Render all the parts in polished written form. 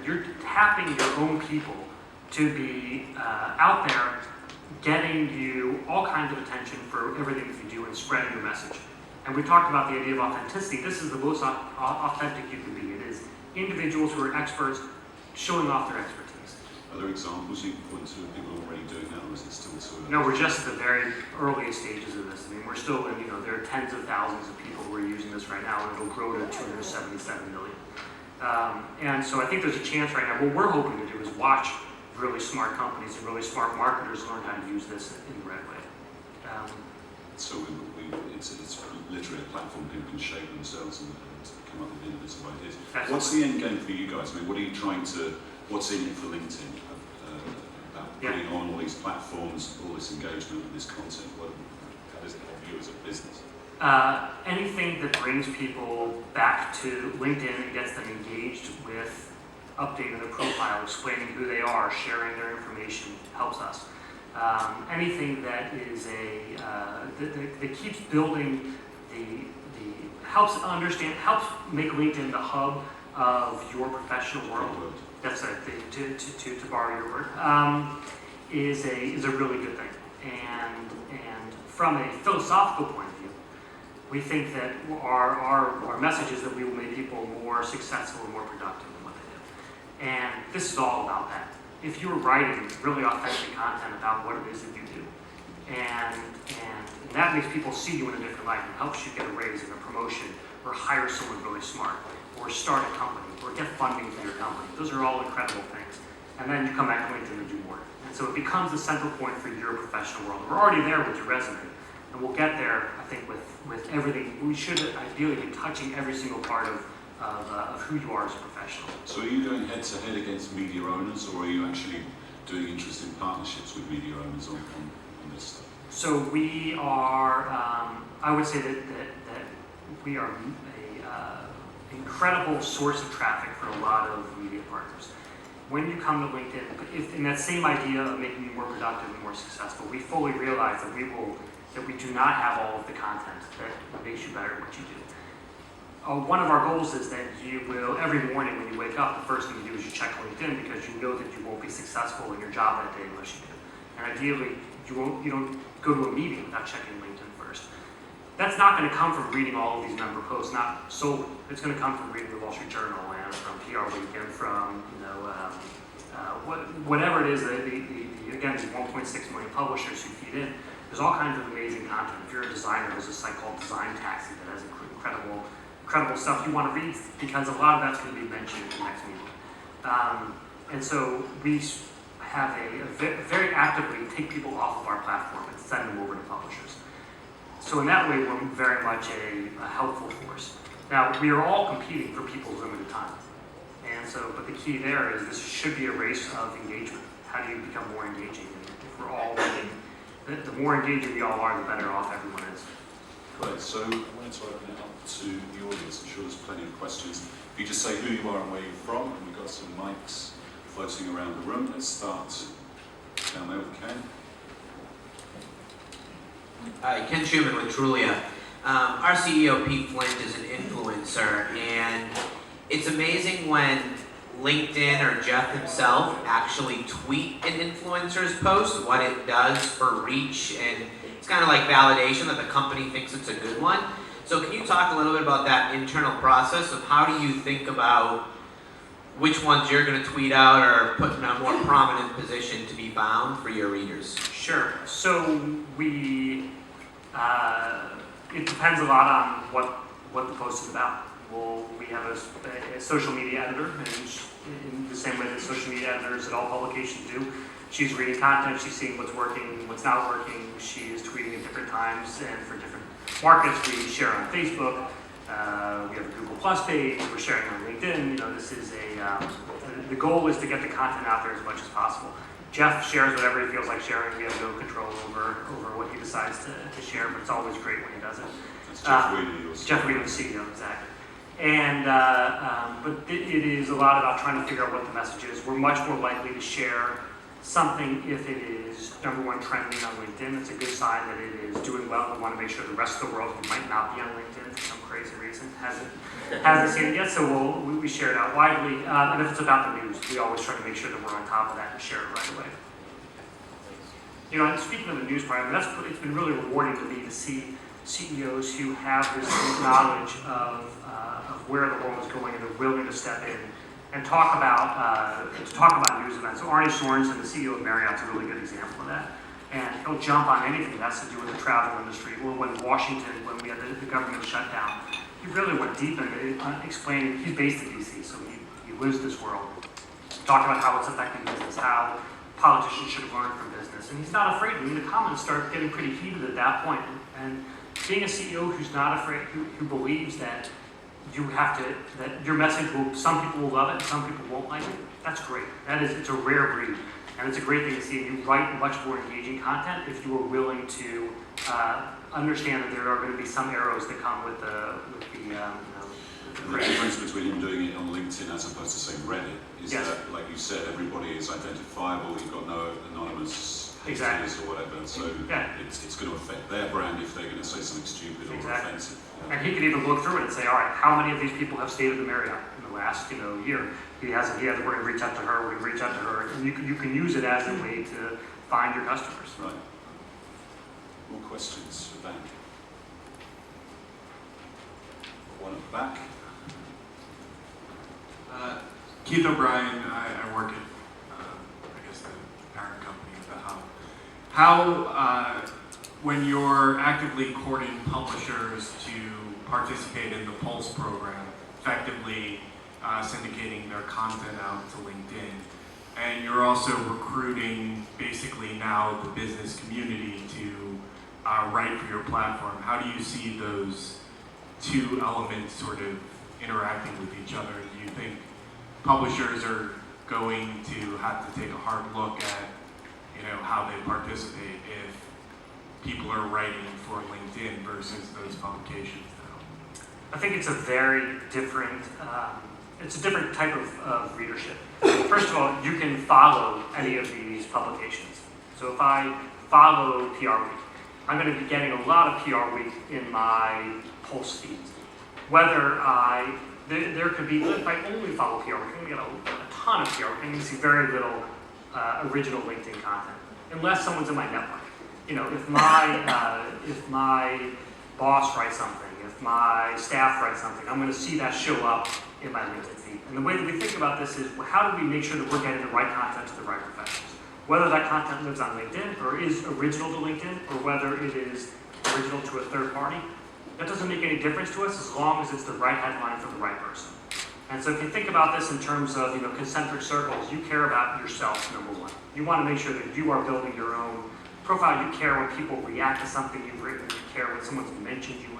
you're tapping your own people to be out there getting you all kinds of attention for everything that you do and spreading your message. And we talked about the idea of authenticity. This is the most authentic you can be. It is individuals who are experts showing off their expertise. Are there examples you can point to of people already doing that, or is it still too early? No, we're just at the very earliest stages of this. I mean, we're still in, there are tens of thousands of people who are using this right now, and it'll grow to 277 million. And so I think there's a chance right now. What we're hoping to do is watch really smart companies and really smart marketers learn how to use this in the right way. So it's literally a platform people can shape themselves and come up with innovative ideas. Absolutely. What's the end game for you guys? I mean, what are you trying to, what's in it for LinkedIn? About putting on all these platforms, all this engagement and this content, how does it help you as a business? Anything that brings people back to LinkedIn and gets them engaged with updating their profile, explaining who they are, sharing their information helps us. Anything that is that keeps building helps make LinkedIn the hub of your professional world. That's to borrow your word. Is a really good thing. And from a philosophical point of view, we think that our message is that we will make people more successful and more productive in what they do. And this is all about that. If you're writing really authentic content about what it is that you do, and that makes people see you in a different light and helps you get a raise and a promotion, or hire someone really smart, or start a company, or get funding for your company. Those are all incredible things. And then you come back to LinkedIn and do more. And so it becomes the central point for your professional world. We're already there with your resume. And we'll get there, I think, with everything. We should ideally be touching every single part of who you are as a professional. So are you going head to head against media owners, or are you actually doing interesting partnerships with media owners on this stuff? So we are, I would say that we are an incredible source of traffic for a lot of media partners. When you come to LinkedIn, if in that same idea of making you more productive and more successful, we fully realize that we do not have all of the content that makes you better at what you do. One of our goals is that you will, every morning when you wake up, the first thing you do is you check LinkedIn, because you know that you won't be successful in your job that day unless you do. And ideally, you don't go to a meeting without checking LinkedIn first. That's not going to come from reading all of these member posts, not solely. It's going to come from reading the Wall Street Journal and from PR Week and from whatever it is. Again, these 1.6 million publishers who feed in. There's all kinds of amazing content. If you're a designer, there's a site called Design Taxi that has incredible stuff you want to read, because a lot of that's going to be mentioned in the next meeting. And so we have very actively take people off of our platform and send them over to publishers. So in that way, we're very much a helpful force. Now, we are all competing for people's limited time. And so, but the key there is this should be a race of engagement. How do you become more engaging? And if we're all winning, the more engaging we all are, the better off everyone is. Great, so I wanted to open it up to the audience. I'm sure there's plenty of questions. If you just say who you are and where you're from, and we've got some mics floating around the room. Let's start down there with Ken. Hi, Ken Schumann with Trulia. Our CEO, Pete Flint, is an influencer, and it's amazing when LinkedIn or Jeff himself actually tweet an influencer's post, what it does for reach, and it's kind of like validation that the company thinks it's a good one. So can you talk a little bit about that internal process of how do you think about which ones you're going to tweet out or put in a more prominent position to be found for your readers? Sure. So it depends a lot on what the post is about. We have a social media editor, and in the same way that social media editors at all publications do, she's reading content, she's seeing what's working, what's not working, she is tweeting at different times, and for different markets, we share on Facebook, we have a Google Plus page, we're sharing on LinkedIn. This is the goal is to get the content out there as much as possible. Jeff shares whatever he feels like sharing. We have no control over what he decides to share, but it's always great when he does it. That's Jeff Weedy. Jeff Weedy, the CEO, exactly. And but it is a lot about trying to figure out what the message is. We're much more likely to share something, if it is #1 trending on LinkedIn, it's a good sign that it is doing well. We want to make sure the rest of the world who might not be on LinkedIn for some crazy reason hasn't seen it yet, so we share it out widely. And if it's about the news, we always try to make sure that we're on top of that and share it right away. You know, and speaking of the news part, I mean, it's been really rewarding to me to see CEOs who have this knowledge of where the world is going and are willing to step in and talk about news events. So Arne Sorensen, the CEO of Marriott's a really good example of that. And he'll jump on anything that has to do with the travel industry. Or when we had the government shutdown, he really went deep into explaining. He's based in DC, so he lives this world. Talking about how it's affecting business, how politicians should learn from business, and he's not afraid. I mean, the comments start getting pretty heated at that point. And being a CEO who's not afraid, who believes that that your message will, some people will love it, and some people won't like it. That's great. It's a rare breed, and it's a great thing to see. You write much more engaging content if you are willing to understand that there are going to be some arrows that come with the The difference between him doing it on LinkedIn as opposed to say Reddit is Yes. that, like you said, everybody is identifiable. You've got no anonymous Exactly. haters or whatever, so Yeah. it's going to affect their brand if they're going to say something stupid or Exactly. offensive. And he could even look through it and say, all right, how many of these people have stayed at the Marriott in the last year? He has, we're going to reach out to her, we're going to reach out to her. And you can use it as a way to find your customers. Right. More questions for Ben? One at the back. Keith O'Brien, I work at, I guess, the parent company of the Hub. How, when you're actively courting publishers to participate in the Pulse program, effectively syndicating their content out to LinkedIn, and you're also recruiting basically now the business community to write for your platform, how do you see those two elements sort of interacting with each other? Do you think publishers are going to have to take a hard look at, how they participate if people are writing for LinkedIn versus those publications now? I think it's a very different, it's a different type of readership. First of all, you can follow any of these publications. So if I follow PR Week, I'm going to be getting a lot of PR Week in my Pulse feeds. Whether there could be, if I only follow PR Week, I'm going to get a ton of PR Week, and you see very little original LinkedIn content, unless someone's in my network. If my boss writes something, if my staff writes something, I'm going to see that show up in my LinkedIn feed. And the way that we think about this is, how do we make sure that we're getting the right content to the right professionals? Whether that content lives on LinkedIn or is original to LinkedIn, or whether it is original to a third party, that doesn't make any difference to us as long as it's the right headline for the right person. And so if you think about this in terms of concentric circles, you care about yourself, number one. You want to make sure that you are building your own profile. You care when people react to something you've written. You care when someone's mentioned you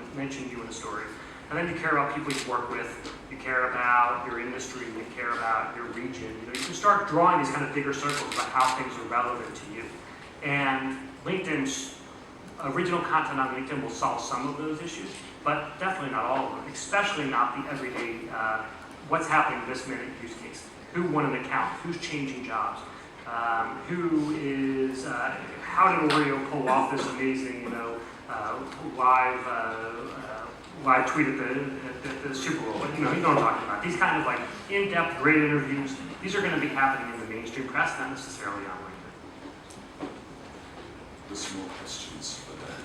in a story. And then you care about people you work with. You care about your industry. You care about your region. You can start drawing these kind of bigger circles about how things are relevant to you. And LinkedIn's original content on LinkedIn will solve some of those issues, but definitely not all of them, especially not the everyday, what's happening this minute use case. Who won an account? Who's changing jobs? Who is, how did Oreo pull off this amazing, live tweet at the Super Bowl? You know what I'm talking about. These kind of like in-depth, great interviews, these are going to be happening in the mainstream press, not necessarily on LinkedIn. There's some more questions for that.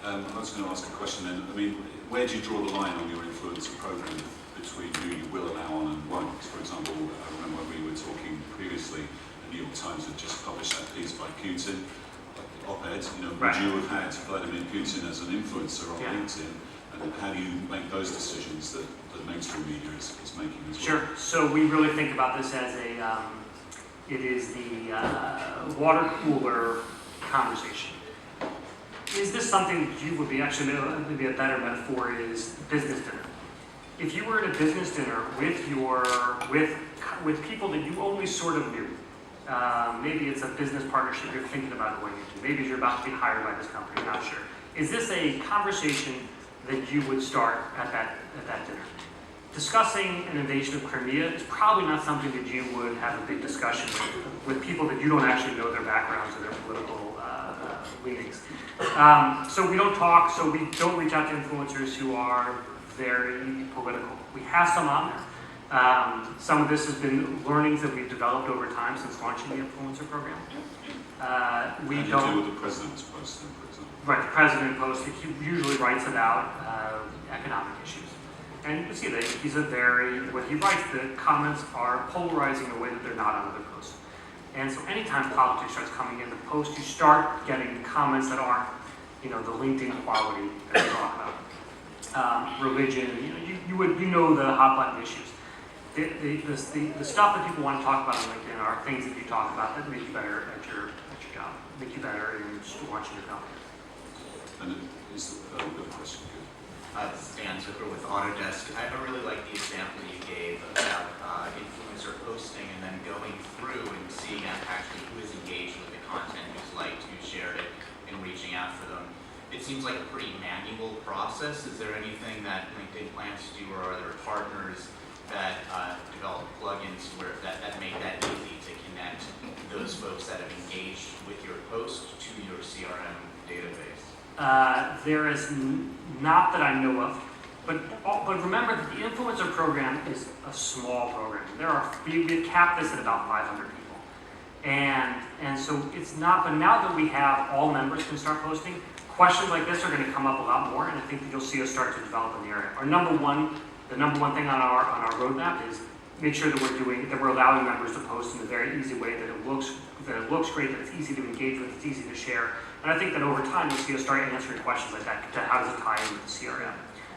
I was going to ask a question then. I mean, where do you draw the line on your influencer program between who you will allow on and won't? For example, I remember when we were talking previously, the New York Times had just published that piece by Putin, op-ed. Would you have had Vladimir Putin as an influencer on LinkedIn? And how do you make those decisions that the mainstream media is making as well? Sure. So we really think about this as it is the water cooler conversation. Is this something you would be, actually maybe a better metaphor is business dinner. If you were at a business dinner with people that you only sort of knew, maybe it's a business partnership you're thinking about going into, maybe you're about to be hired by this company, not sure. Is this a conversation that you would start at that dinner? discussing an invasion of Crimea is probably not something that you would have a big discussion with people that you don't actually know their backgrounds or their political leanings. So we don't talk, so we don't reach out to influencers who are very political. We have some on there. Some of this has been learnings that we've developed over time since launching the influencer program. How do you deal with the president's post, then, for example? Right, the president posts, he usually writes about economic issues. And you can see that when he writes, the comments are polarizing in a way that they're not on other posts. And so anytime politics starts coming in the post, you start getting comments that aren't, the LinkedIn quality that we talk about. Religion, you know the hot button issues. The stuff that people want to talk about on LinkedIn are things that you talk about that make you better at your job, make you better in launching your company. And we've got a question. Good. This is Dan Zucker with Autodesk. I really like the example you gave about influencer posting and then going through and seeing actually who is engaged with the content, who's liked, who shared it, and reaching out for them. It seems like a pretty manual process. Is there anything that LinkedIn plans to do, or are there partners that develop plugins where that make that easy to connect those folks that have engaged with your post to your CRM database? There is not that I know of, but remember that the influencer program is a small program. We capped this at about 500 people, and so it's not. But now that we have all members can start posting, questions like this are going to come up a lot more, and I think that you'll see us start to develop in the area. The number one thing on our roadmap is make sure that we're allowing members to post in a very easy way, that it looks great, that it's easy to engage with, it's easy to share. And I think that over time you'll see us start answering questions like that, to how does it tie in with the CRM.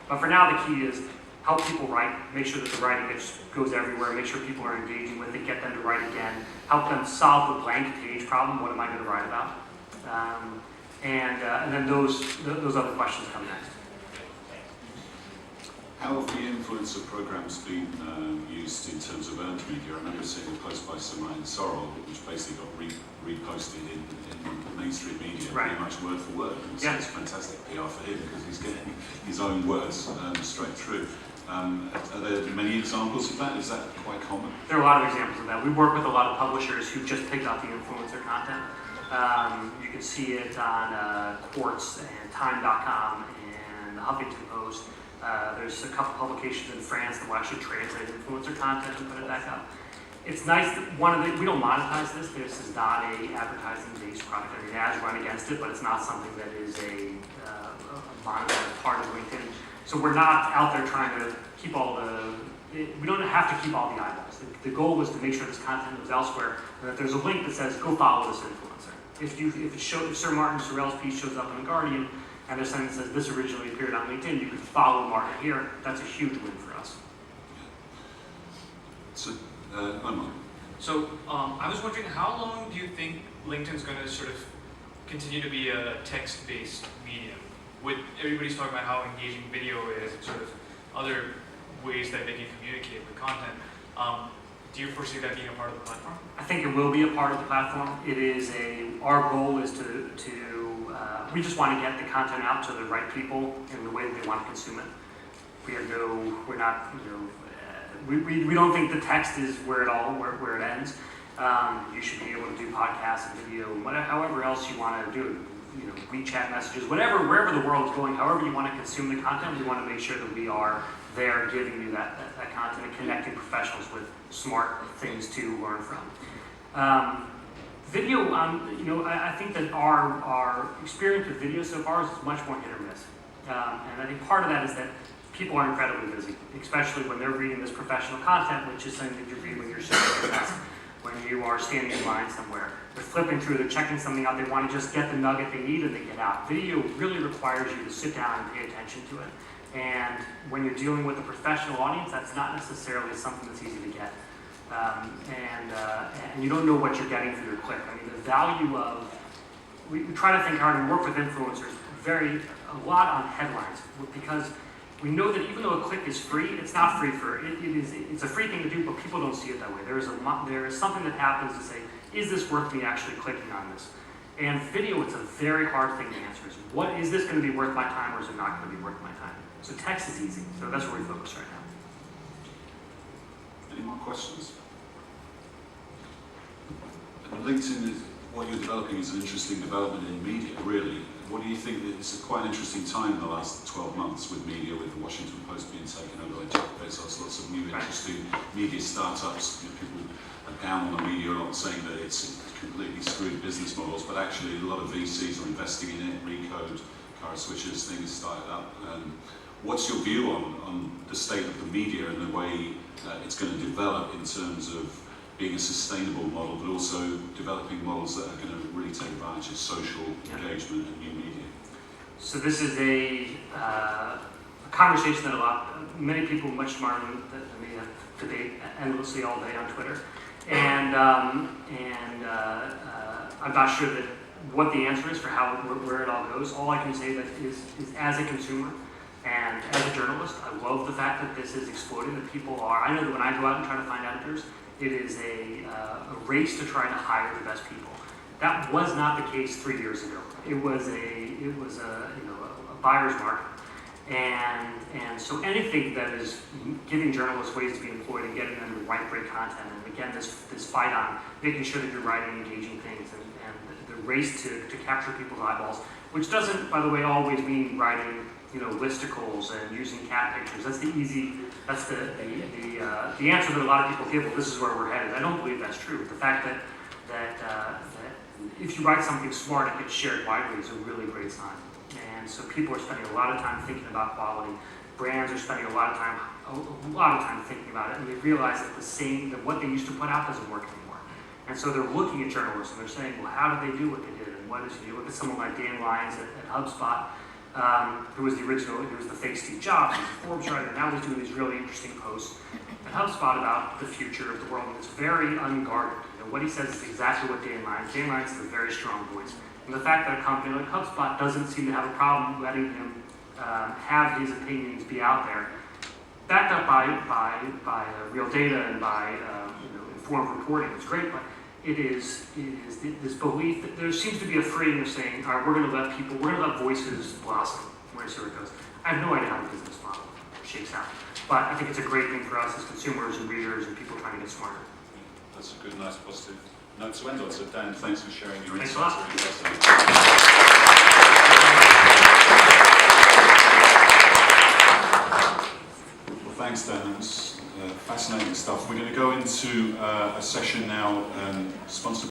But for now, the key is help people write, make sure that the writing goes everywhere, make sure people are engaging with it, get them to write again, help them solve the blank page problem, what am I going to write about? And then those other questions come next. How have the influencer programs been used in terms of earned media? I remember seeing a post by Simon Sorrell, which basically got reposted in mainstream media, right, pretty much word for word. And so it's fantastic PR for him because he's getting his own words straight through. Are there many examples of that? Is that quite common? There are a lot of examples of that. We work with a lot of publishers who just picked up the influencer content. You can see it on Quartz and Time.com and the Huffington Post. There's a couple publications in France that will actually translate influencer content and put it back up. It's nice that we don't monetize this. This is not a advertising-based product. I mean, ads run against it, but it's not something that is a monetized part of LinkedIn. So we're not out there trying to keep we don't have to keep all the eyeballs. The goal was to make sure this content was elsewhere, and that there's a link that says, go follow this influencer. If Sir Martin Sorrell's piece shows up in The Guardian, and there's something that says this originally appeared on LinkedIn, you can follow Martin here. That's a huge win for us. So, Omar. So I was wondering, how long do you think LinkedIn's going to sort of continue to be a text-based medium? Everybody's talking about how engaging video is and sort of other ways that they can communicate with content. Do you foresee that being a part of the platform? I think it will be a part of the platform. Our goal is we just want to get the content out to the right people in the way that they want to consume it. We don't think the text is where it ends. You should be able to do podcasts and video, however else you want to do. WeChat messages, wherever the world's going, however you want to consume the content, we want to make sure that we are there giving you that content and connecting professionals with smart things to learn from. Video, I think that our experience with video so far is much more hit or miss. And I think part of that is that people are incredibly busy, especially when they're reading this professional content, which is something that you read when you're sitting at your desk, when you are standing in line somewhere. They're flipping through, they're checking something out, they want to just get the nugget they need and they get out. Video really requires you to sit down and pay attention to it. And when you're dealing with a professional audience, that's not necessarily something that's easy to get. And you don't know what you're getting for your click. I mean, the value of, we try to think hard and work with influencers a lot on headlines, because we know that even though a click is free, it's not free it's a free thing to do, but people don't see it that way. There is something that happens to say, is this worth me actually clicking on this? And video, it's a very hard thing to answer. Is this going to be worth my time, or is it not going to be worth my time? So text is easy. So that's where we focus right now. more questions? And LinkedIn, what you're developing is an interesting development in media, really. What do you think? It's quite an interesting time in the last 12 months with media, with the Washington Post being taken over by Jeff Bezos, lots of new interesting media startups. People are down on the media a lot, saying that it's completely screwed business models, but actually a lot of VCs are investing in it. Recode, Kara Swisher's thing has started up. What's your view on the state of the media and the way it's going to develop in terms of being a sustainable model, but also developing models that are going to really take advantage of social engagement and new media? So this is a conversation that many people much smarter than me debate endlessly all day on Twitter, and I'm not sure that what the answer is for where it all goes. All I can say that is as a consumer and as a journalist, I love the fact that this is exploding. That people are. I know that when I go out and try to find editors, it is a race to try to hire the best people. That was not the case 3 years ago. It was a buyer's market, and so anything that is giving journalists ways to be employed and getting them to write great content, and again this fight on making sure that you're writing engaging things, and the race to capture people's eyeballs, which doesn't, by the way, always mean writing listicles and using cat pictures. That's the answer that a lot of people give. Well, this is where we're headed. I don't believe that's true. The fact that if you write something smart, it gets shared widely is a really great sign. And so people are spending a lot of time thinking about quality. Brands are spending a lot of time thinking about it, and they realize that what they used to put out doesn't work anymore. And so they're looking at journalists and they're saying, well, how did they do what they did? And what is it? You look at someone like Dan Lyons at HubSpot, who was the fake Steve Jobs, he was a Forbes writer, now he's doing these really interesting posts at HubSpot about the future of the world, and it's very unguarded. What he says is exactly what Dan Lyons has a very strong voice. And the fact that a company like HubSpot doesn't seem to have a problem letting him have his opinions be out there, backed up by real data and by informed reporting, it's great, but it is this belief that there seems to be a freedom of saying, all right, we're going to let voices blossom. Where's where it goes? I have no idea how the business model shakes out, but I think it's a great thing for us as consumers and readers and people trying to get smarter. That's a good, nice, positive note to end on. So Dan, thanks for sharing your Thanks insights. a lot. Really fascinating. Well, thanks, Dan. That was fascinating stuff. We're going to go into a session now sponsored